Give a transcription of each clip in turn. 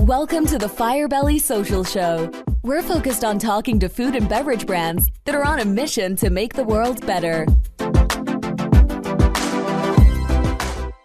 Welcome to the Firebelly Social Show. We're focused on talking to food and beverage brands that are on a mission to make the world better.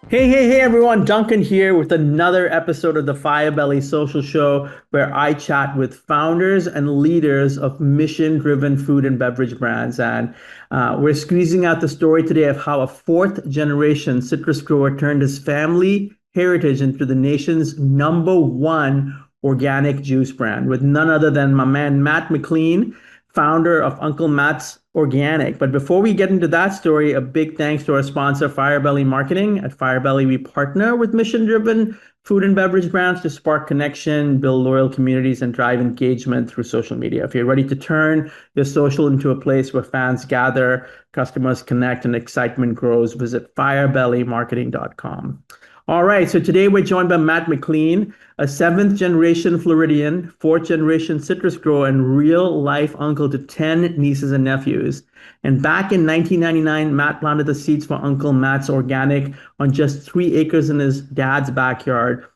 Hey, everyone. Duncan here with another episode of the Firebelly Social Show, where I chat with founders and leaders of mission-driven food and beverage brands. And we're squeezing out the story today of how a fourth-generation citrus grower turned his family heritage into the nation's #1 organic juice brand, with none other than my man, Matt McLean, founder of Uncle Matt's Organic. But before we get into that story, a big thanks to our sponsor, Firebelly Marketing. At Firebelly, we partner with mission-driven food and beverage brands to spark connection, build loyal communities, and drive engagement through social media. If you're ready to turn your social into a place where fans gather, customers connect, and excitement grows, visit firebellymarketing.com. All right, so today we're joined by Matt McLean, a seventh-generation Floridian, fourth-generation citrus grower, and real-life uncle to 10 nieces and nephews. And back in 1999, Matt planted the seeds for Uncle Matt's Organic on just 3 acres in his dad's backyard.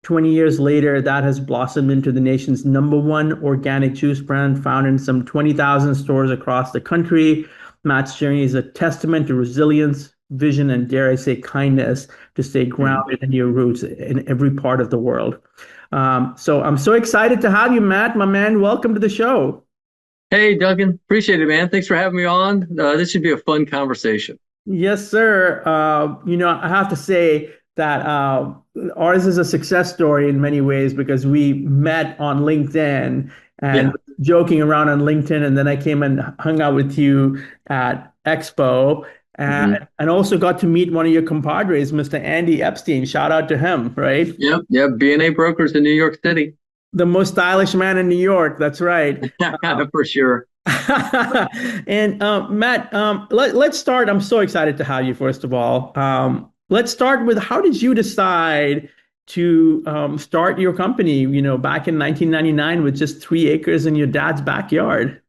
20 years later, that has blossomed into the nation's #1 organic juice brand, found in some 20,000 stores across the country. Matt's journey is a testament to resilience, vision, and dare I say kindness to stay grounded in your roots in every part of the world. So I'm so excited to have you, Matt, my man. Welcome to the show. Hey, Duncan. Appreciate it, man. Thanks for having me on. This should be a fun conversation. Yes, sir. I have to say that ours is a success story in many ways because we met on LinkedIn and joking around on LinkedIn, and then I came and hung out with you at Expo. And also got to meet one of your compadres, Mr. Andy Epstein. Shout out to him, right? Yep. B&A Brokers in New York City. The most stylish man in New York. That's right. For sure. And Matt, let's start. I'm so excited to have you, first of all. Let's start with, how did you decide to start your company, back in 1999 with just 3 acres in your dad's backyard?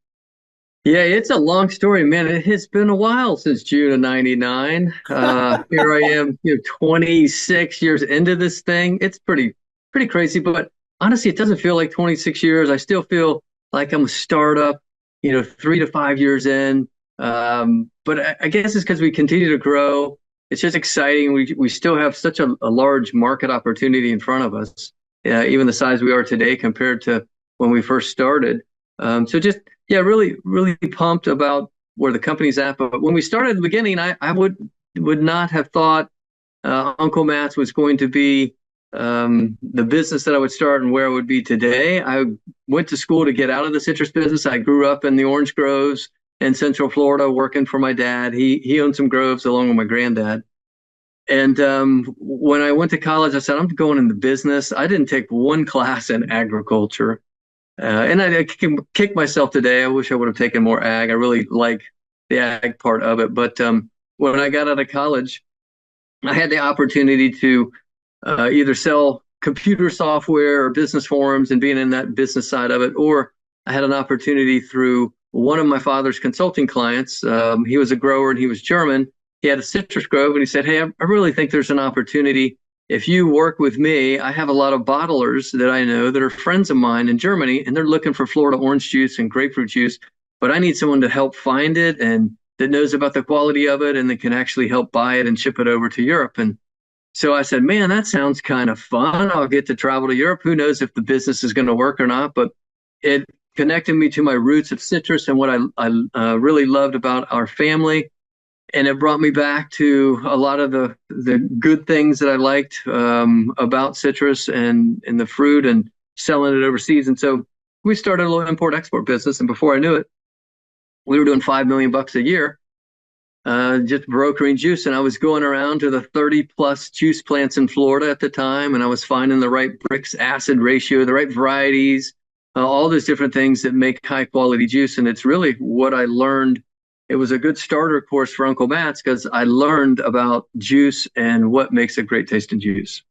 Yeah, it's a long story, man. It has been a while since June of '99. Here I am, 26 years into this thing. It's pretty crazy, but honestly, it doesn't feel like 26 years. I still feel like I'm a startup, 3 to 5 years in. But I guess it's because we continue to grow. It's just exciting. We still have such a large market opportunity in front of us, even the size we are today compared to when we first started. Really, really pumped about where the company's at. But when we started at the beginning, I would not have thought Uncle Matt's was going to be the business that I would start and where it would be today. I went to school to get out of the citrus business. I grew up in the orange groves in Central Florida working for my dad. He owned some groves along with my granddad. And when I went to college, I said, I'm going into business. I didn't take one class in agriculture. And I kick myself today. I wish I would have taken more ag. I really like the ag part of it. But when I got out of college, I had the opportunity to either sell computer software or business forums and being in that business side of it, or I had an opportunity through one of my father's consulting clients. He was a grower and he was German. He had a citrus grove and he said, hey, I really think there's an opportunity. If you work with me, I have a lot of bottlers that I know that are friends of mine in Germany, and they're looking for Florida orange juice and grapefruit juice, but I need someone to help find it and that knows about the quality of it and that can actually help buy it and ship it over to Europe. And so I said, man, that sounds kind of fun. I'll get to travel to Europe. Who knows if the business is going to work or not, but it connected me to my roots of citrus and what I really loved about our family. And it brought me back to a lot of the good things that I liked about citrus and the fruit and selling it overseas. And so we started a little import-export business. And before I knew it, we were doing $5 million a year, just brokering juice. And I was going around to the 30+ juice plants in Florida at the time. And I was finding the right Brix acid ratio, the right varieties, all those different things that make high-quality juice. And it's really what I learned. It was a good starter course for Uncle Matt's because I learned about juice and what makes a great tasting juice.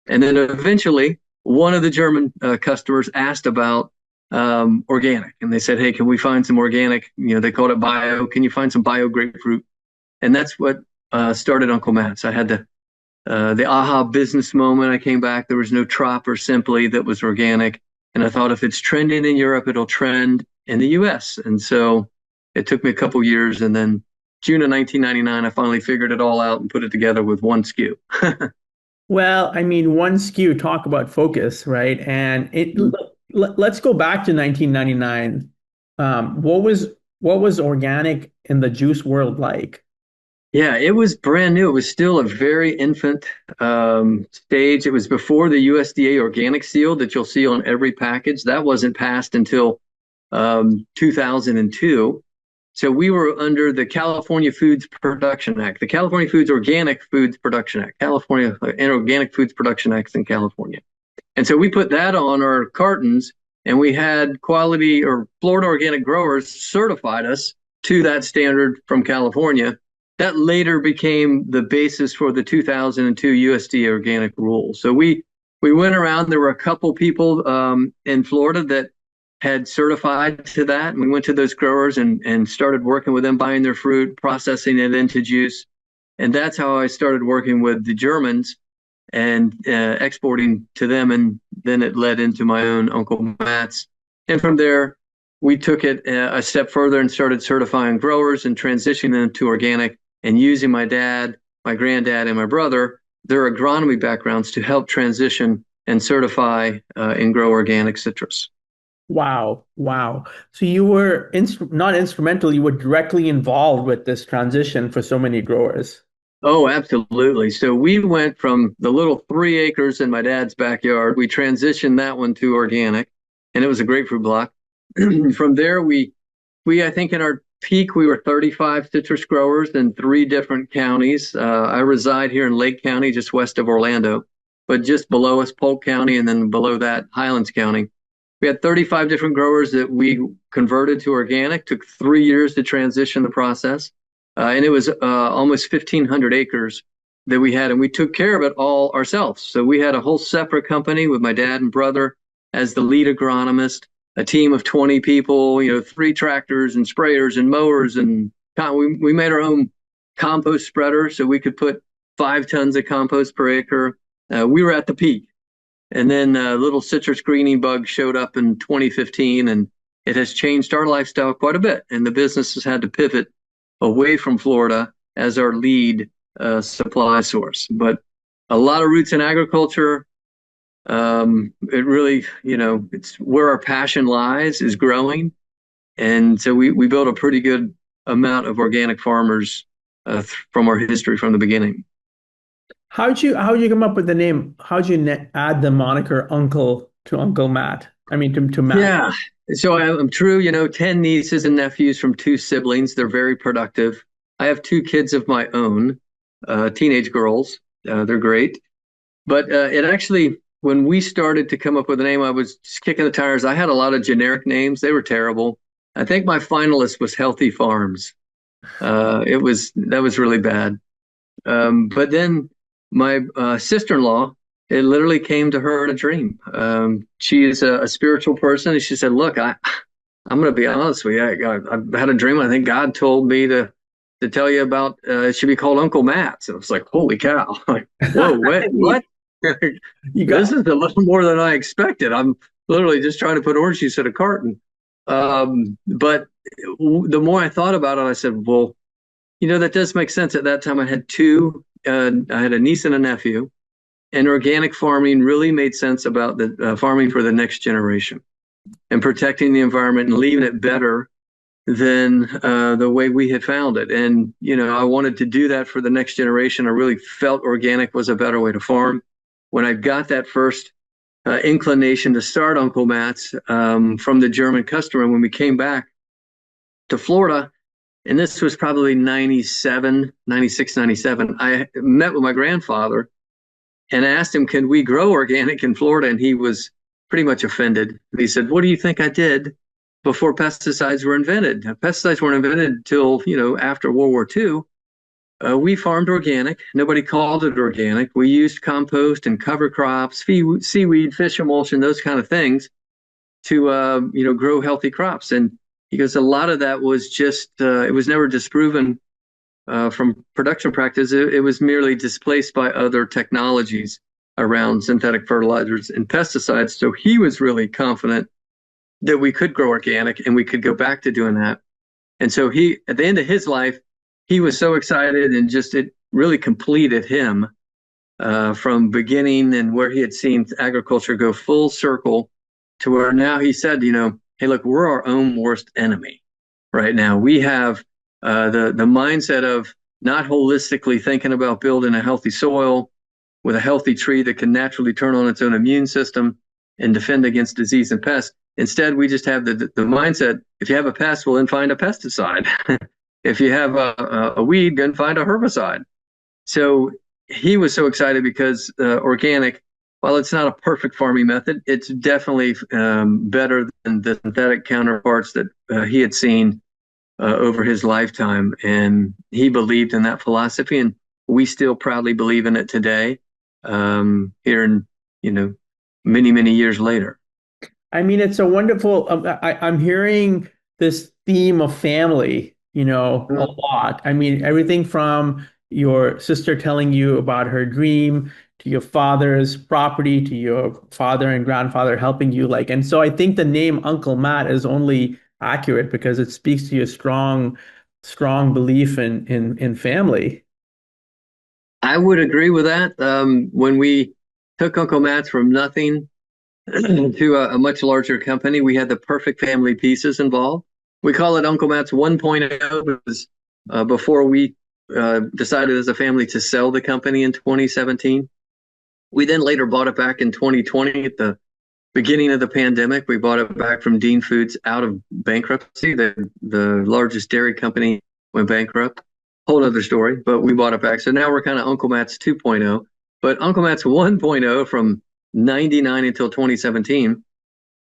And then eventually, one of the German customers asked about organic. And they said, hey, can we find some organic? They called it bio. Can you find some bio grapefruit? And that's what started Uncle Matt's. I had to the aha business moment. I came back. There was no Trop or Simply that was organic. And I thought if it's trending in Europe, it'll trend in the US. And so it took me a couple years. And then June of 1999, I finally figured it all out and put it together with one SKU. Well, I mean, one SKU, talk about focus, right? And let's go back to 1999. What was organic in the juice world like? Yeah, it was brand new. It was still a very infant stage. It was before the USDA organic seal that you'll see on every package. That wasn't passed until 2002. So we were under the California Foods Production Act, the California Foods Organic Foods Production Act, California and Organic Foods Production Acts in California. And so we put that on our cartons, and we had quality or Florida organic growers certified us to that standard from California. That later became the basis for the 2002 USDA organic rule. So we went around. There were a couple people in Florida that had certified to that, and we went to those growers and started working with them, buying their fruit, processing it into juice. And that's how I started working with the Germans and exporting to them. And then it led into my own Uncle Matt's. And from there, we took it a step further and started certifying growers and transitioning them to organic and using my dad, my granddad, and my brother, their agronomy backgrounds to help transition and certify and grow organic citrus. Wow, wow. So you were not instrumental, you were directly involved with this transition for so many growers. Oh, absolutely. So we went from the little 3 acres in my dad's backyard. We transitioned that one to organic, and it was a grapefruit block. From there, I think in our peak, we were 35 citrus growers in 3 different counties. I reside here in Lake County, just west of Orlando, but just below us, Polk County, and then below that, Highlands County. We had 35 different growers that we converted to organic. Took 3 years to transition the process. And it was almost 1,500 acres that we had, and we took care of it all ourselves. So we had a whole separate company with my dad and brother as the lead agronomist, a team of 20 people, 3 tractors and sprayers and mowers. And we made our own compost spreader so we could put 5 tons of compost per acre. We were at the peak. And then little citrus greening bug showed up in 2015, and it has changed our lifestyle quite a bit. And the business has had to pivot away from Florida as our lead supply source. But a lot of roots in agriculture. It really, it's where our passion lies, is growing. And so we built a pretty good amount of organic farmers from our history from the beginning. How'd you come up with the name? How'd you add the moniker Uncle to Uncle Matt? I mean, to Matt. Yeah. So I'm true, 10 nieces and nephews from 2 siblings. They're very productive. I have 2 kids of my own, teenage girls. They're great. But it actually, when we started to come up with a name, I was just kicking the tires. I had a lot of generic names. They were terrible. I think my finalist was Healthy Farms. That was really bad. But then my sister-in-law, it literally came to her in a dream. She is a spiritual person, and she said, "Look, I'm going to be honest with you. I had a dream. I think God told me to tell you about. It should be called Uncle Matt's." And I was like, "Holy cow! Like, whoa, what? This is a little more than I expected. I'm literally just trying to put orange juice in a carton." But the more I thought about it, I said, "Well, that does make sense." At that time, I had 2. I had a niece and a nephew. And organic farming really made sense about the farming for the next generation and protecting the environment and leaving it better than the way we had found it. And, I wanted to do that for the next generation. I really felt organic was a better way to farm. When I got that first inclination to start Uncle Matt's from the German customer, when we came back to Florida, and this was probably 96, 97, I met with my grandfather and asked him, can we grow organic in Florida? And he was pretty much offended. And he said, what do you think I did before pesticides were invented? Pesticides weren't invented until, after World War II. We farmed organic. Nobody called it organic. We used compost and cover crops, seaweed, fish emulsion, those kind of things to, grow healthy crops. And because a lot of that was just, it was never disproven from production practice. It was merely displaced by other technologies around synthetic fertilizers and pesticides. So he was really confident that we could grow organic and we could go back to doing that. And so he, at the end of his life, he was so excited, and just it really completed him from beginning and where he had seen agriculture go full circle to where now he said, hey, look, we're our own worst enemy right now. We have the mindset of not holistically thinking about building a healthy soil with a healthy tree that can naturally turn on its own immune system and defend against disease and pests. Instead, we just have the mindset, if you have a pest, well, then find a pesticide. If you have a weed, then find a herbicide. So he was so excited because organic, while it's not a perfect farming method, it's definitely better than the synthetic counterparts that he had seen over his lifetime. And he believed in that philosophy, and we still proudly believe in it today, here in, many, many years later. I mean, it's a wonderful, I'm hearing this theme of family, a lot. I mean, everything from your sister telling you about her dream to your father's property to your father and grandfather helping you, and so I think the name Uncle Matt is only accurate because it speaks to your strong, strong belief in family. I would agree with that. When we took Uncle Matt's from nothing to a much larger company, we had the perfect family pieces involved. We call it Uncle Matt's 1.0 because before we decided as a family to sell the company in 2017. We then later bought it back in 2020 at the beginning of the pandemic. We bought it back from Dean Foods out of bankruptcy. The largest dairy company went bankrupt. Whole other story, but we bought it back. So now we're kind of Uncle Matt's 2.0. But Uncle Matt's 1.0 from 99 until 2017,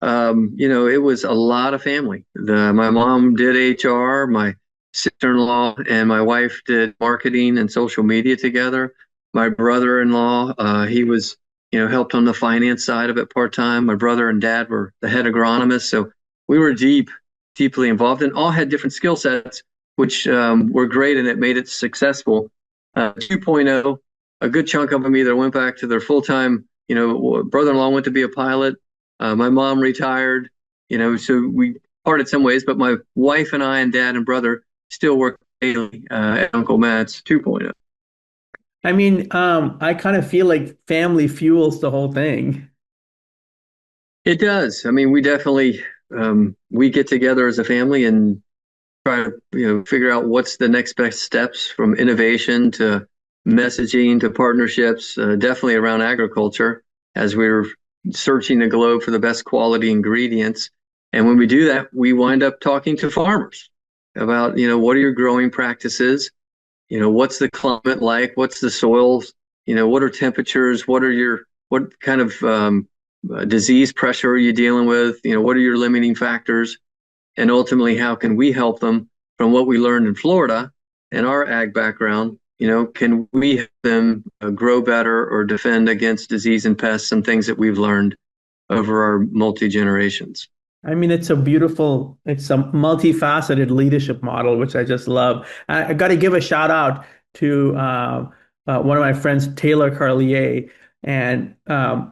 it was a lot of family. My mom did HR, my sister-in-law and my wife did marketing and social media together. My brother-in-law, he was, helped on the finance side of it part-time. My brother and dad were the head agronomists. So we were deeply involved, and all had different skill sets, which were great, and it made it successful. 2.0, a good chunk of them either went back to their full-time, brother-in-law went to be a pilot. My mom retired, so we parted some ways, but my wife and I and dad and brother still work daily at Uncle Matt's 2.0. I mean, I kind of feel like family fuels the whole thing. It does. I mean, we definitely, we get together as a family and try to, figure out what's the next best steps, from innovation to messaging to partnerships, definitely around agriculture, as we're searching the globe for the best quality ingredients. And when we do that, we wind up talking to farmers about, what are your growing practices? What's the climate like? What's the soils? What are temperatures? What kind of disease pressure are you dealing with? What are your limiting factors? And ultimately, how can we help them from what we learned in Florida and our ag background? Can we help them grow better or defend against disease and pests and things that we've learned over our multi-generations? I mean, it's a multifaceted leadership model, which I just love. I got to give a shout out to one of my friends, Taylor Carlier. And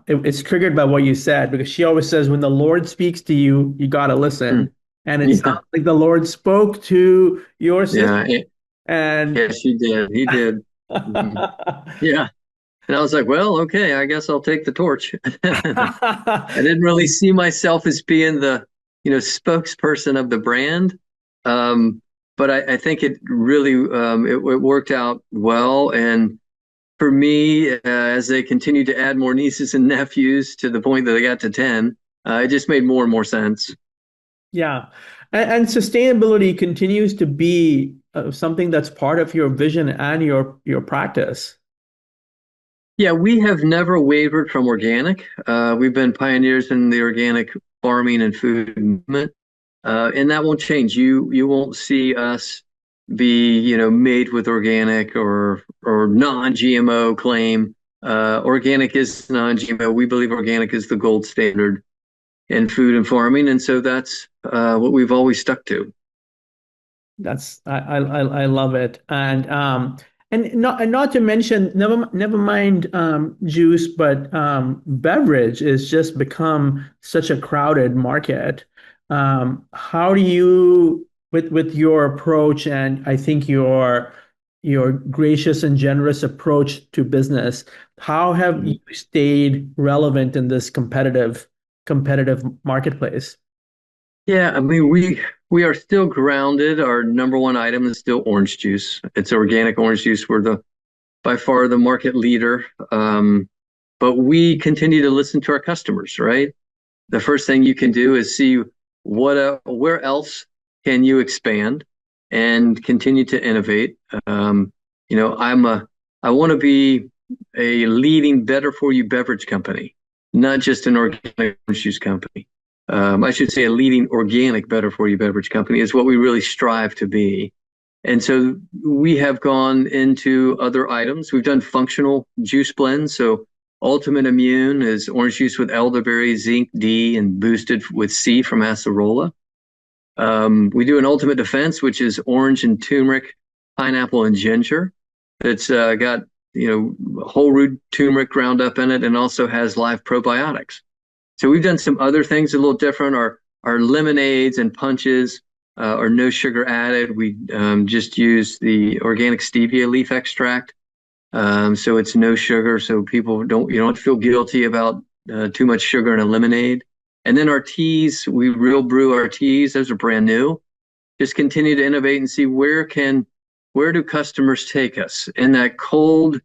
it's triggered by what you said, because she always says, when the Lord speaks to you, you got to listen. And it sounds like the Lord spoke to your sister. Yeah, she did. He did. Yeah. And I was like, well, okay, I guess I'll take the torch. I didn't really see myself as being the, spokesperson of the brand. But I think it really, it worked out well. And for me, as they continued to add more nieces and nephews to the point that they got to 10, it just made more and more sense. Yeah. And sustainability continues to be something that's part of your vision and your practice. Yeah, we have never wavered from organic. We've been pioneers in the organic farming and food movement, and that won't change. You won't see us be, made with organic or non-GMO claim. Organic is non-GMO. We believe organic is the gold standard in food and farming, and so that's what we've always stuck to. I love it. And not to mention, never mind juice, but beverage is just become such a crowded market. How do you, with your approach, and I think your gracious and generous approach to business, how have you stayed relevant in this competitive marketplace? Yeah, I mean, we are still grounded. Our number one item is still orange juice. It's organic orange juice. We're the by far the market leader. But we continue to listen to our customers, right? The first thing you can do is see where else can you expand and continue to innovate. You know, I want to be a leading better for you beverage company, not just an organic orange juice company. I should say a leading organic better for you beverage company is what we really strive to be. And so we have gone into other items. We've done functional juice blends. So Ultimate Immune is orange juice with elderberry, zinc D, and boosted with C from acerola. We do an Ultimate Defense, which is orange and turmeric, pineapple and ginger. It's got whole root turmeric ground up in it, and also has live probiotics. So we've done some other things a little different. Our lemonades and punches are no sugar added. We just use the organic stevia leaf extract. So it's no sugar, so you don't feel guilty about too much sugar in a lemonade. And then our teas, we real brew our teas. Those are brand new. Just continue to innovate and see where do customers take us in that cold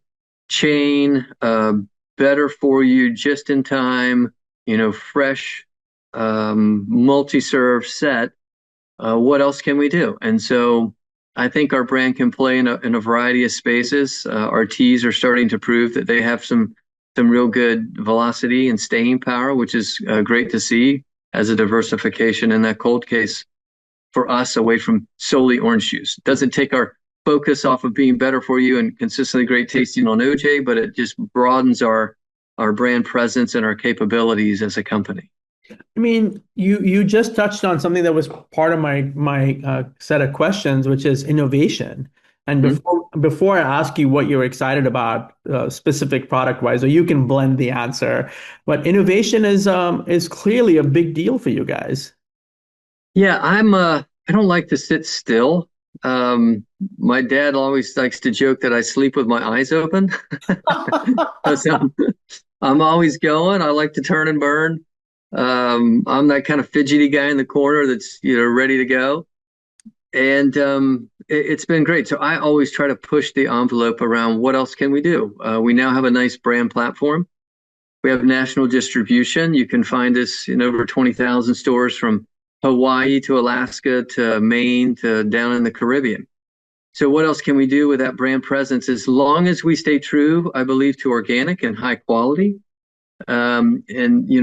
chain, better for you, just in time, fresh, multi-serve set. What else can we do? And so I think our brand can play in a variety of spaces. Our teas are starting to prove that they have some real good velocity and staying power, which is great to see as a diversification in that cold case for us away from solely orange juice. It doesn't take our focus off of being better for you and consistently great tasting on OJ, but it just broadens our brand presence and our capabilities as a company. I mean, you just touched on something that was part of my set of questions, which is innovation. And before I ask you what you're excited about, specific product wise, or you can blend the answer, but innovation is clearly a big deal for you guys. Yeah, I don't like to sit still. My dad always likes to joke that I sleep with my eyes open. So I'm always going. I like to turn and burn. I'm that kind of fidgety guy in the corner that's ready to go, and it's been great. So I always try to push the envelope around what else can we do. We now have a nice brand platform. We have national distribution. You can find us in over 20,000 stores from Hawaii to Alaska to Maine to down in the Caribbean. So what else can we do with that brand presence? As long as we stay true, I believe, to organic and high quality. And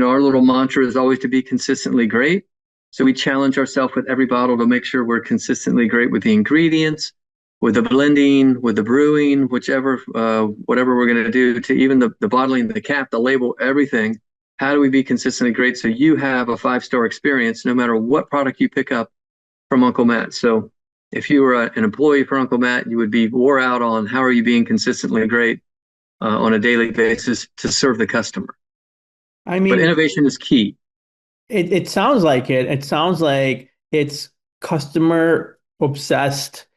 our little mantra is always to be consistently great. So we challenge ourselves with every bottle to make sure we're consistently great with the ingredients, with the blending, with the brewing, whatever we're going to do, to even the bottling, the cap, the label, everything. How do we be consistently great so you have a 5-star experience no matter what product you pick up from Uncle Matt? So if you were an employee for Uncle Matt, you would be wore out on how are you being consistently great on a daily basis to serve the customer. I mean, but innovation is key. It sounds like it. It sounds like it's customer obsessed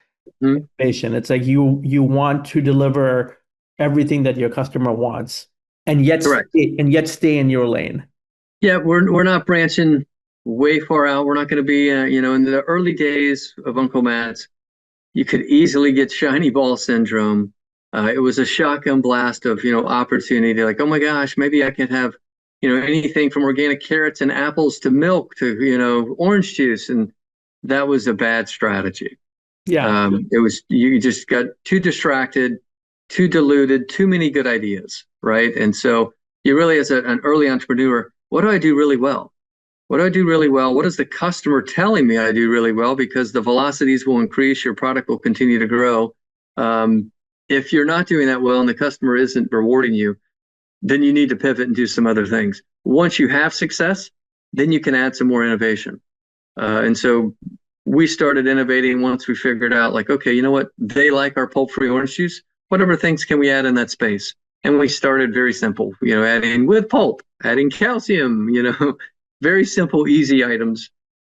innovation. It's like you want to deliver everything that your customer wants, and yet stay in your lane. Yeah, we're not branching way far out. We're not going to be in the early days of Uncle Matt's, you could easily get shiny ball syndrome. It was a shotgun blast of opportunity. Like, oh my gosh, maybe I can have anything from organic carrots and apples to milk to orange juice, and that was a bad strategy. Yeah, it was, you just got too distracted, too diluted, too many good ideas, right? And so you really, as an early entrepreneur, what do I do really well? What do I do really well? What is the customer telling me I do really well? Because the velocities will increase, your product will continue to grow. If you're not doing that well and the customer isn't rewarding you, then you need to pivot and do some other things. Once you have success, then you can add some more innovation. And so we started innovating once we figured out, like, okay, you know what? They like our pulp-free orange juice. Whatever things can we add in that space? And we started very simple, adding with pulp, adding calcium, very simple, easy items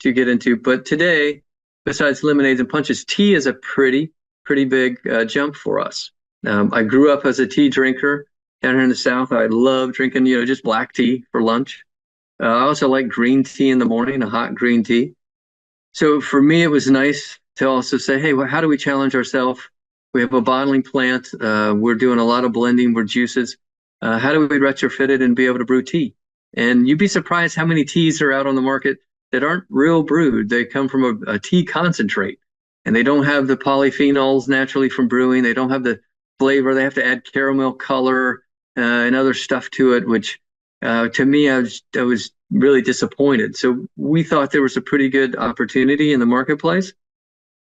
to get into. But today, besides lemonades and punches, tea is a pretty big jump for us. I grew up as a tea drinker down here in the South. I love drinking, just black tea for lunch. I also like green tea in the morning, a hot green tea. So for me, it was nice to also say, hey, well, how do we challenge ourselves? We have a bottling plant. We're doing a lot of blending with juices. How do we retrofit it and be able to brew tea? And you'd be surprised how many teas are out on the market that aren't real brewed. They come from a tea concentrate, and they don't have the polyphenols naturally from brewing. They don't have the flavor. They have to add caramel color and other stuff to it, which to me, I was really disappointed. So we thought there was a pretty good opportunity in the marketplace.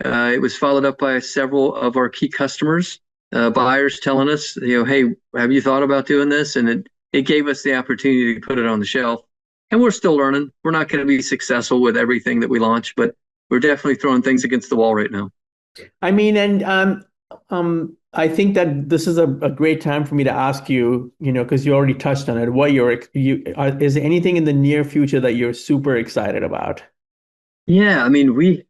It was followed up by several of our key customers, buyers telling us, hey, have you thought about doing this? And it gave us the opportunity to put it on the shelf. And we're still learning. We're not going to be successful with everything that we launch, but we're definitely throwing things against the wall right now. I mean, and I think that this is a great time for me to ask you, because you already touched on it, is there anything in the near future that you're super excited about? Yeah, I mean, we've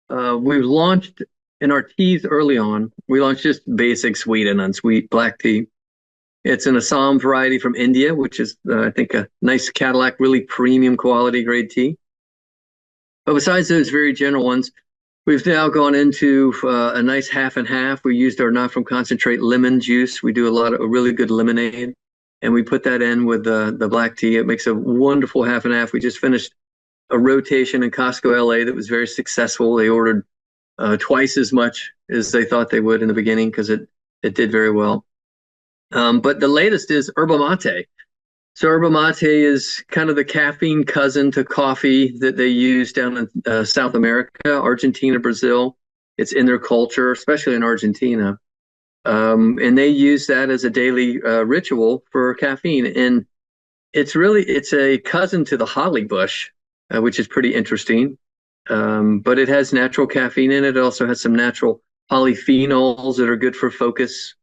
launched in our teas early on. We launched just basic sweet and unsweet black tea. It's an Assam variety from India, which is, I think, a nice Cadillac, really premium quality grade tea. But besides those very general ones, we've now gone into a nice half and half. We used our not from concentrate lemon juice. We do a really good lemonade, and we put that in with the black tea. It makes a wonderful half and half. We just finished a rotation in Costco LA that was very successful. They ordered twice as much as they thought they would in the beginning because it did very well. But the latest is yerba mate. So yerba mate is kind of the caffeine cousin to coffee that they use down in South America, Argentina, Brazil. It's in their culture, especially in Argentina. And they use that as a daily ritual for caffeine. And it's a cousin to the holly bush, which is pretty interesting. But it has natural caffeine in it. It also has some natural polyphenols that are good for focus,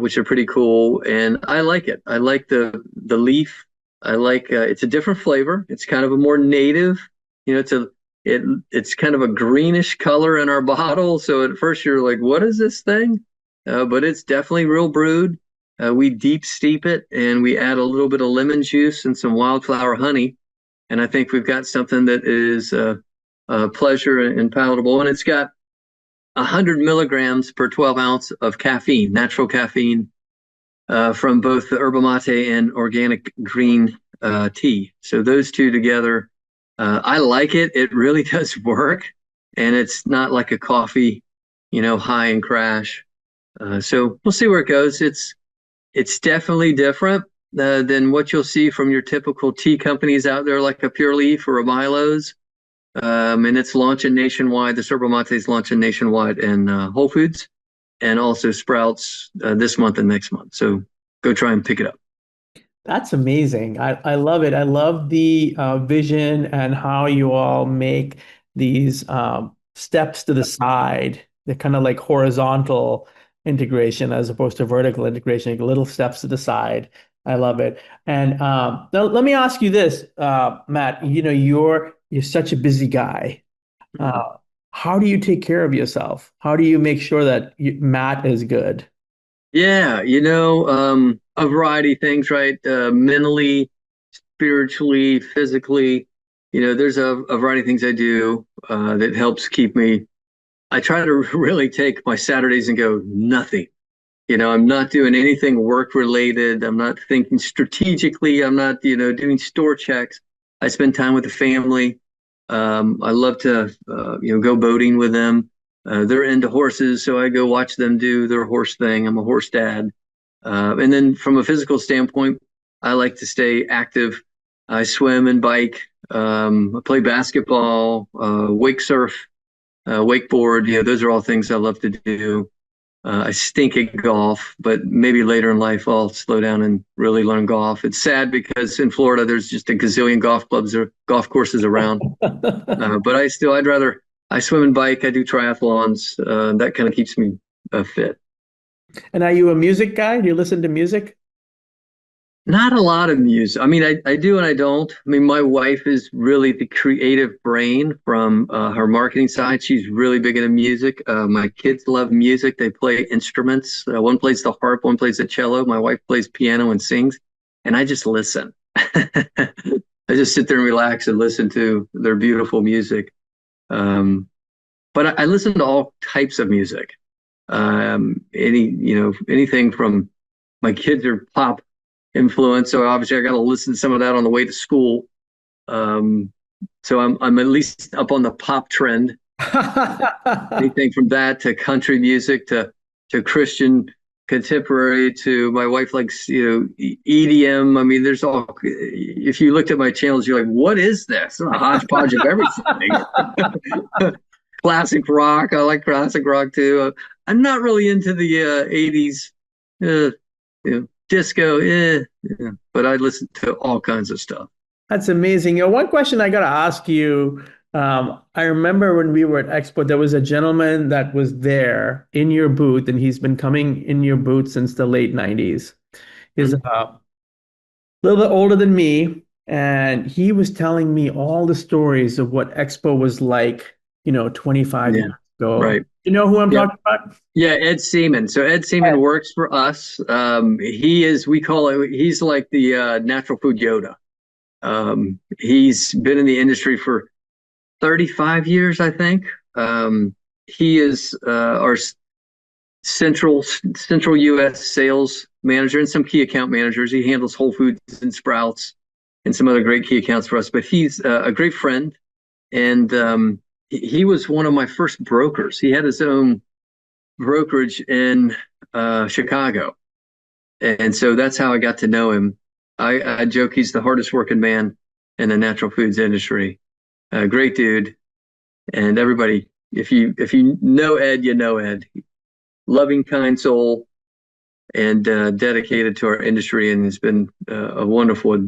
which are pretty cool. And I like it. I like the leaf. I like it's a different flavor. It's kind of a more native, it's kind of a greenish color in our bottle. So at first you're like, what is this thing? But it's definitely real brewed. We deep steep it and we add a little bit of lemon juice and some wildflower honey. And I think we've got something that is pleasure and palatable. And it's got 100 milligrams per 12 ounce of caffeine, natural caffeine, from both the yerba mate and organic green tea. So those two together, I like it. It really does work. And it's not like a coffee, high and crash. So we'll see where it goes. It's definitely different than what you'll see from your typical tea companies out there, like a Pure Leaf or a Milo's. And it's launching nationwide. The yerba mate is launching nationwide in Whole Foods and also Sprouts this month and next month. So go try and pick it up. That's amazing. I love it. I love the vision and how you all make these steps to the side. They're kind of like horizontal integration as opposed to vertical integration, like little steps to the side. I love it. And now let me ask you this, Matt. You're such a busy guy. How do you take care of yourself? How do you make sure that Matt is good? Yeah, a variety of things, right? Mentally, spiritually, physically, there's a variety of things I do that helps keep me. I try to really take my Saturdays and go nothing. I'm not doing anything work related. I'm not thinking strategically. I'm not, doing store checks. I spend time with the family. I love to, go boating with them. They're into horses, so I go watch them do their horse thing. I'm a horse dad. And then from a physical standpoint, I like to stay active. I swim and bike. I play basketball, wake surf, wakeboard. Those are all things I love to do. I stink at golf, but maybe later in life I'll slow down and really learn golf. It's sad because in Florida there's just a gazillion golf clubs or golf courses around. But I'd I swim and bike. I do triathlons. That kind of keeps me fit. And are you a music guy? Do you listen to music? Not a lot of music. I mean, I do and I don't. I mean, my wife is really the creative brain from her marketing side. She's really big into music. My kids love music. They play instruments. One plays the harp, one plays the cello. My wife plays piano and sings, and I just listen. I just sit there and relax and listen to their beautiful music. But I listen to all types of music. Anything from my kids are pop influence. So obviously I got to listen to some of that on the way to school. So I'm at least up on the pop trend. Anything from that to country music to Christian contemporary to my wife likes, EDM. I mean, there's all, if you looked at my channels, you're like, what is this? A hodgepodge of everything. Classic rock. I like classic rock too. I'm not really into the 80s disco, but I listen to all kinds of stuff. That's amazing. One question I got to ask you. I remember when we were at Expo, there was a gentleman that was there in your booth, and he's been coming in your booth since the late 90s. He's a little bit older than me, and he was telling me all the stories of what Expo was like, 25 years ago. Right. You know who I'm talking about? Yeah, Ed Seaman. So Ed Seaman works for us. He's like the natural food Yoda. He's been in the industry for 35 years, I think. He is our central U.S. sales manager and some key account managers. He handles Whole Foods and Sprouts and some other great key accounts for us. But he's a great friend, and he was one of my first brokers. He had his own brokerage in Chicago, and so that's how I got to know him. I joke he's the hardest working man in the natural foods industry. Great dude, and everybody, if you know Ed, you know Ed. Loving, kind soul, and dedicated to our industry, and has been a wonderful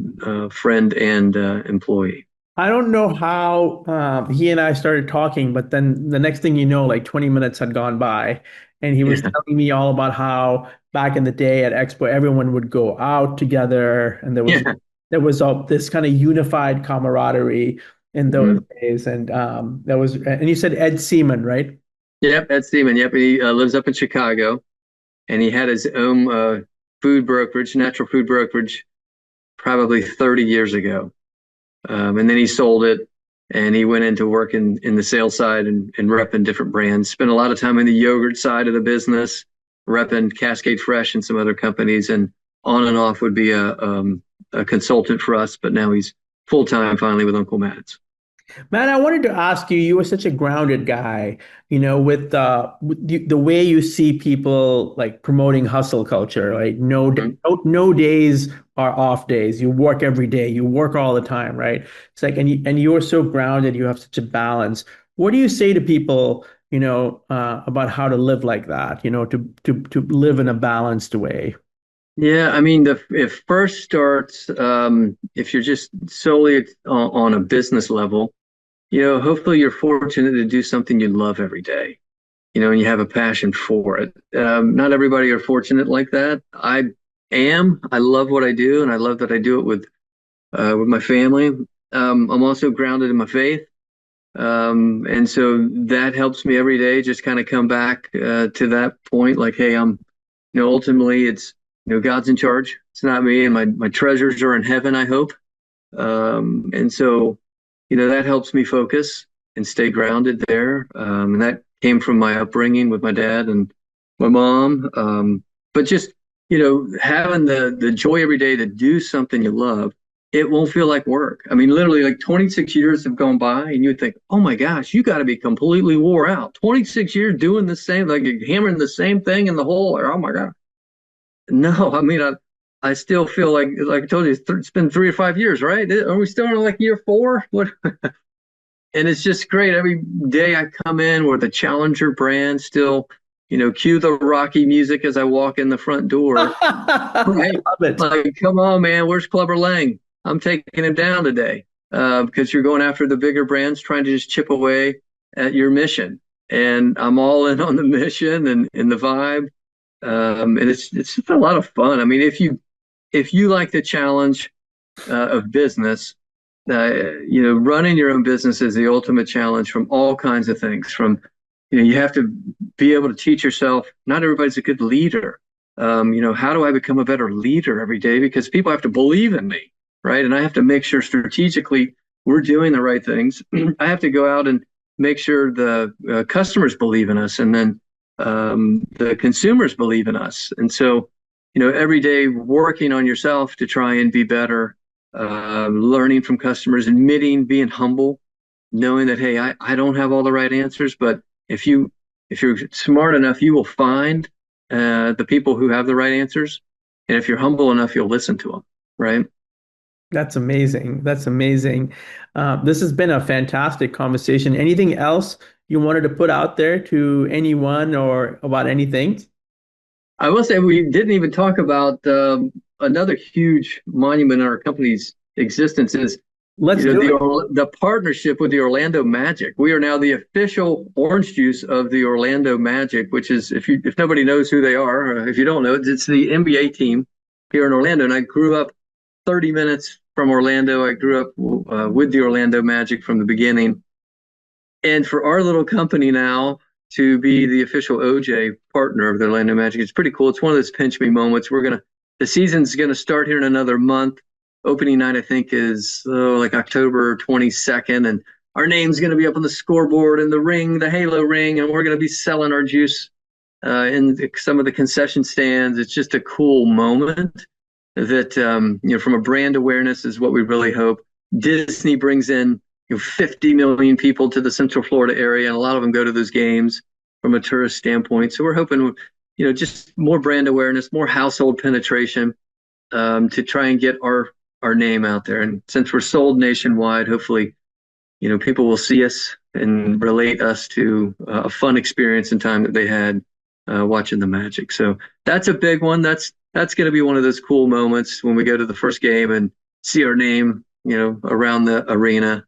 friend and employee. I don't know how he and I started talking, but then the next thing you know, like 20 minutes had gone by, and he was telling me all about how back in the day at Expo, everyone would go out together, and there was all this kind of unified camaraderie in those days. And and you said Ed Seaman, right? Yep, Ed Seaman. Yep, he lives up in Chicago, and he had his own food brokerage, natural food brokerage, probably 30 years ago. And then he sold it, and he went into work in the sales side and repping different brands. Spent a lot of time in the yogurt side of the business, repping Cascade Fresh and some other companies, and on and off would be a consultant for us. But now he's full time finally with Uncle Matt's. Man, I wanted to ask you, you were such a grounded guy, with the way you see people like promoting hustle culture, like no days are off days. You work every day, you work all the time, right? It's like, and you're so grounded, you have such a balance. What do you say to people, about how to live like that, to live in a balanced way? Yeah, I mean, it first starts if you're just solely on a business level, hopefully you're fortunate to do something you love every day, and you have a passion for it. Not everybody are fortunate like that. I am. I love what I do, and I love that I do it with my family. I'm also grounded in my faith, and so that helps me every day. Just kind of come back to that point, like, hey, ultimately it's. God's in charge. It's not me, and my treasures are in heaven, I hope. And so, that helps me focus and stay grounded there. And that came from my upbringing with my dad and my mom. But just, having the joy every day to do something you love, it won't feel like work. I mean, literally like 26 years have gone by, and you would think, oh my gosh, you got to be completely wore out. 26 years doing the same, like you're hammering the same thing in the hole, or oh my God. No, I mean, I still feel like I told you, it's been 3 or 5 years, right? Are we still in like year 4? What? And it's just great. Every day I come in with the Challenger brand still, cue the Rocky music as I walk in the front door. Right? Like, come on, man, where's Clubber Lang? I'm taking him down today because you're going after the bigger brands, trying to just chip away at your mission. And I'm all in on the mission and the vibe. And it's just a lot of fun. I mean, if you like the challenge of business, running your own business is the ultimate challenge from all kinds of things. From, you have to be able to teach yourself. Not everybody's a good leader. How do I become a better leader every day? Because people have to believe in me, right? And I have to make sure strategically we're doing the right things. I have to go out and make sure the customers believe in us, and then the consumers believe in us. And so, every day working on yourself to try and be better, learning from customers, admitting, being humble, knowing that, hey, I don't have all the right answers, but if you're smart enough, you will find the people who have the right answers. And if you're humble enough, you'll listen to them, right? That's amazing. That's amazing. This has been a fantastic conversation. Anything else you wanted to put out there to anyone or about anything? I will say we didn't even talk about another huge monument in our company's existence is the partnership with the Orlando Magic. We are now the official orange juice of the Orlando Magic, which is, if nobody knows who they are, or if you don't know, it's the NBA team here in Orlando. And I grew up 30 minutes from Orlando. I grew up with the Orlando Magic from the beginning. And for our little company now to be the official OJ partner of the Orlando Magic, it's pretty cool. It's one of those pinch me moments. The season's gonna start here in another month. Opening night, I think, is like October 22nd, and our name's gonna be up on the scoreboard and the ring, the halo ring, and we're gonna be selling our juice in some of the concession stands. It's just a cool moment that from a brand awareness is what we really hope. Disney brings in 50 million people to the Central Florida area, and a lot of them go to those games from a tourist standpoint. So we're hoping, just more brand awareness, more household penetration, to try and get our name out there. And since we're sold nationwide, hopefully, people will see us and relate us to a fun experience and time that they had watching the Magic. So that's a big one. That's going to be one of those cool moments when we go to the first game and see our name, around the arena.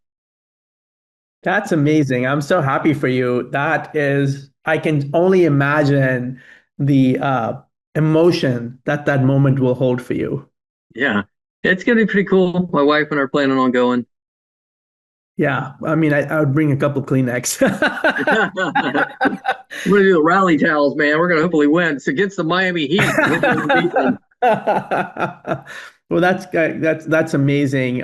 That's amazing. I'm so happy for you. I can only imagine the emotion that moment will hold for you. Yeah, it's going to be pretty cool. My wife and I are planning on going. Yeah, I mean, I would bring a couple Kleenex. We're going to do the rally towels, man. We're going to hopefully win. It's against the Miami Heat. Well, that's amazing,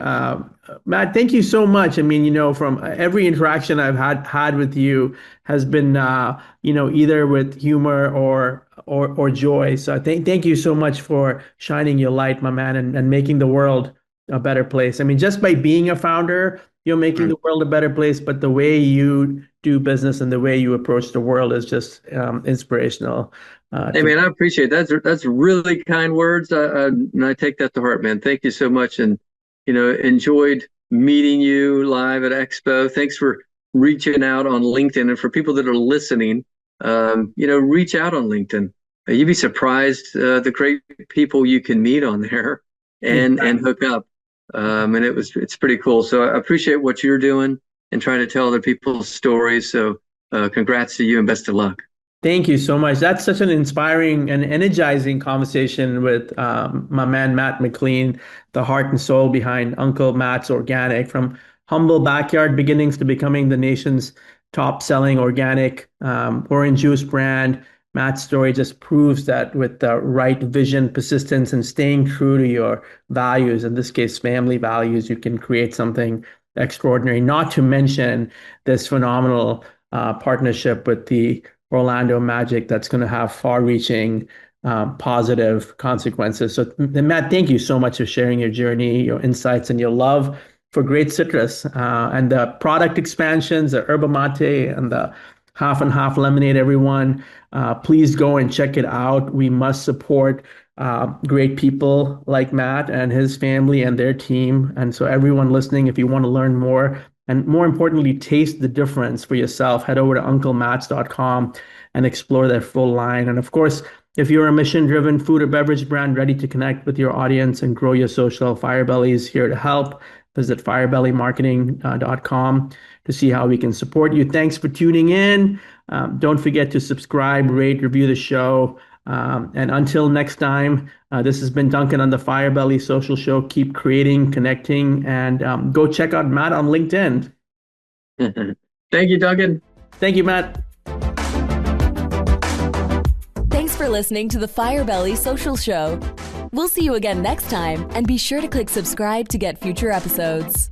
Matt. Thank you so much. I mean, from every interaction I've had with you has been, either with humor or joy. So thank you so much for shining your light, my man, and making the world a better place. I mean, just by being a founder, you're making the world a better place. But the way you do business and the way you approach the world is just inspirational. Hey, man, I appreciate that. That's really kind words. And I take that to heart, man. Thank you so much. And, enjoyed meeting you live at Expo. Thanks for reaching out on LinkedIn. And for people that are listening, reach out on LinkedIn. You'd be surprised the great people you can meet on there and hook up. And it's pretty cool. So I appreciate what you're doing and trying to tell other people's stories. So congrats to you and best of luck. Thank you so much. That's such an inspiring and energizing conversation with my man, Matt McLean, the heart and soul behind Uncle Matt's Organic, from humble backyard beginnings to becoming the nation's top selling organic orange juice brand. Matt's story just proves that with the right vision, persistence, and staying true to your values, in this case, family values, you can create something extraordinary, not to mention this phenomenal partnership with the Orlando Magic that's going to have far-reaching positive consequences. So, Matt, thank you so much for sharing your journey, your insights, and your love for great citrus and the product expansions, the yerba mate and the half and half lemonade. Everyone, please go and check it out. We must support great people like Matt and his family and their team. And so, everyone listening, if you want to learn more, and more importantly, taste the difference for yourself, head over to unclemats.com and explore their full line. And of course, if you're a mission-driven food or beverage brand ready to connect with your audience and grow your social, Firebelly is here to help. Visit firebellymarketing.com to see how we can support you. Thanks for tuning in. Don't forget to subscribe, rate, review the show. And until next time, this has been Duncan on the Firebelly Social Show. Keep creating, connecting, and go check out Matt on LinkedIn. Thank you, Duncan. Thank you, Matt. Thanks for listening to the Firebelly Social Show. We'll see you again next time, and be sure to click subscribe to get future episodes.